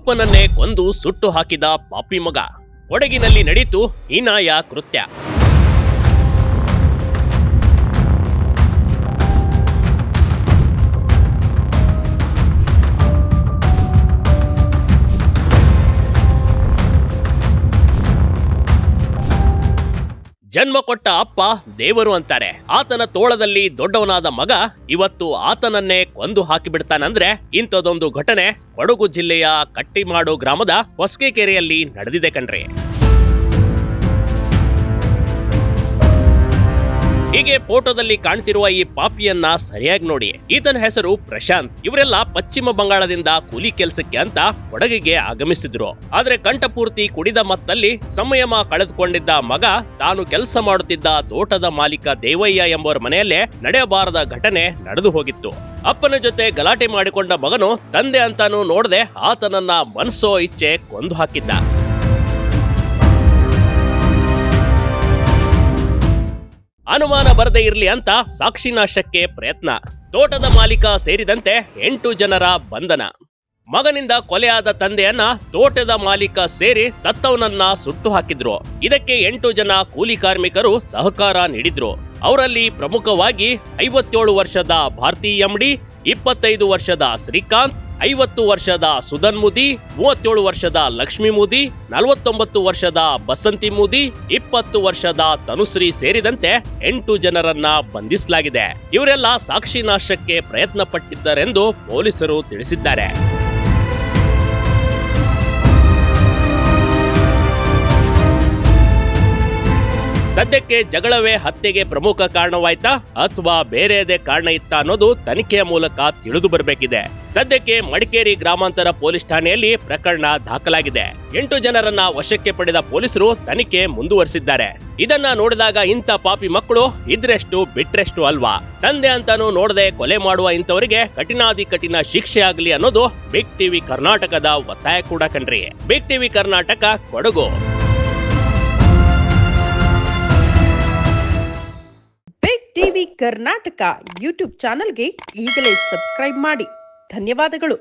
ಅಪ್ಪನನ್ನೇ ಕೊಂದು ಸುಟ್ಟು ಹಾಕಿದ ಪಾಪಿ ಮಗ. ಕೊಡಗಿನಲ್ಲಿ ನಡೀತು ಹೀನಾಯ ಕೃತ್ಯ. ಜನ್ಮ ಕೊಟ್ಟ ಅಪ್ಪ ದೇವರು ಅಂತಾರೆ. ಆತನ ತೋಳದಲ್ಲಿ ದೊಡ್ಡವನಾದ ಮಗ ಇವತ್ತು ಆತನನ್ನೇ ಕೊಂದು ಹಾಕಿಬಿಡ್ತಾನಂದ್ರೆ ಇಂಥದೊಂದು ಘಟನೆ ಕೊಡಗು ಜಿಲ್ಲೆಯ ಕಟ್ಟಿಮಾಡು ಗ್ರಾಮದ ಹೊಸಕೆರೆಯಲ್ಲಿ ನಡೆದಿದೆ ಕಣ್ರಿ. ಹೀಗೆ ಫೋಟೋದಲ್ಲಿ ಕಾಣ್ತಿರುವ ಈ ಪಾಪಿಯನ್ನ ಸರಿಯಾಗಿ ನೋಡಿ. ಈತನ ಹೆಸರು ಪ್ರಶಾಂತ್. ಇವರೆಲ್ಲ ಪಶ್ಚಿಮ ಬಂಗಾಳದಿಂದ ಕೂಲಿ ಕೆಲಸಕ್ಕೆ ಅಂತ ಕೊಡಗಿಗೆ ಆಗಮಿಸಿದ್ರು. ಆದ್ರೆ ಕಂಠಪೂರ್ತಿ ಕುಡಿದ ಮತ್ತಲ್ಲಿ ಸಂಯಮ ಕಳೆದುಕೊಂಡಿದ್ದ ಮಗ ತಾನು ಕೆಲಸ ಮಾಡುತ್ತಿದ್ದ ತೋಟದ ಮಾಲೀಕ ದೇವಯ್ಯ ಎಂಬುವರ ಮನೆಯಲ್ಲೇ ನಡೆಯಬಾರದ ಘಟನೆ ನಡೆದು ಹೋಗಿತ್ತು. ಅಪ್ಪನ ಜೊತೆ ಗಲಾಟೆ ಮಾಡಿಕೊಂಡ ಮಗನು ತಂದೆ ಅಂತಾನೂ ನೋಡದೆ ಆತನನ್ನ ಮನಸೋ ಇಚ್ಛೆ ಕೊಂದು ಹಾಕಿದ್ದ. ಅನುಮಾನ ಬರದೇ ಇರಲಿ ಅಂತ ಸಾಕ್ಷಿನಾಶಕ್ಕೆ ಪ್ರಯತ್ನ. ತೋಟದ ಮಾಲೀಕ ಸೇರಿದಂತೆ 8 ಜನರ ಬಂಧನ. ಮಗನಿಂದ ಕೊಲೆಯಾದ ತಂದೆಯನ್ನ ತೋಟದ ಮಾಲೀಕ ಸೇರಿ ಸತ್ತವನನ್ನ ಸುಟ್ಟು ಹಾಕಿದ್ರು. ಇದಕ್ಕೆ 8 ಜನ ಕೂಲಿ ಕಾರ್ಮಿಕರು ಸಹಕಾರ ನೀಡಿದ್ರು. ಅವರಲ್ಲಿ ಪ್ರಮುಖವಾಗಿ 57 ವರ್ಷದ ಭಾರತಿ ಎಂಡಿ, 25 ವರ್ಷದ ಶ್ರೀಕಾಂತ್, 50 ವರ್ಷದ ಸುಧನ್ ಮುದಿ, 37 ವರ್ಷದ ಲಕ್ಷ್ಮಿ ಮುದಿ, 49 ವರ್ಷದ ಬಸಂತಿ ಮುದಿ, 20 ವರ್ಷದ ತನುಶ್ರೀ ಸೇರಿದಂತೆ 8 ಜನರನ್ನ ಬಂಧಿಸಲಾಗಿದೆ. ಇವರೆಲ್ಲ ಸಾಕ್ಷಿನಾಶಕ್ಕೆ ಪ್ರಯತ್ನ ಪಟ್ಟಿದ್ದಾರೆಂದು ಪೊಲೀಸರು ತಿಳಿಸಿದ್ದಾರೆ. ಸದ್ಯಕ್ಕೆ ಜಗಳವೇ ಹತ್ಯೆಗೆ ಪ್ರಮುಖ ಕಾರಣವಾಯ್ತಾ ಅಥವಾ ಬೇರೆಯದೇ ಕಾರಣ ಇತ್ತ ಅನ್ನೋದು ತನಿಖೆಯ ಮೂಲಕ ತಿಳಿದು ಬರಬೇಕಿದೆ. ಸದ್ಯಕ್ಕೆ ಮಡಿಕೇರಿ ಗ್ರಾಮಾಂತರ ಪೊಲೀಸ್ ಠಾಣೆಯಲ್ಲಿ ಪ್ರಕರಣ ದಾಖಲಾಗಿದೆ. 8 ಜನರನ್ನ ವಶಕ್ಕೆ ಪಡೆದ ಪೊಲೀಸರು ತನಿಖೆ ಮುಂದುವರಿಸಿದ್ದಾರೆ. ಇದನ್ನ ನೋಡಿದಾಗ ಇಂಥ ಪಾಪಿ ಮಕ್ಕಳು ಇದ್ರೆಷ್ಟು ಬಿಟ್ರೆಷ್ಟು ಅಲ್ವಾ. ತಂದೆ ಅಂತಾನೂ ನೋಡದೆ ಕೊಲೆ ಮಾಡುವ ಇಂಥವರಿಗೆ ಕಠಿಣಾದಿ ಕಠಿಣ ಶಿಕ್ಷೆ ಆಗಲಿ ಅನ್ನೋದು ಬಿಗ್ ಟಿವಿ ಕರ್ನಾಟಕದ ಒತ್ತಾಯ ಕೂಡ ಕಣ್ರಿ. Big TV Karnataka, Kodagu. Big TV Karnataka YouTube ಚಾನೆಲ್ಗೆ ಈಗಲೇ ಸಬ್ಸ್ಕ್ರೈಬ್ ಮಾಡಿ. ಧನ್ಯವಾದಗಳು.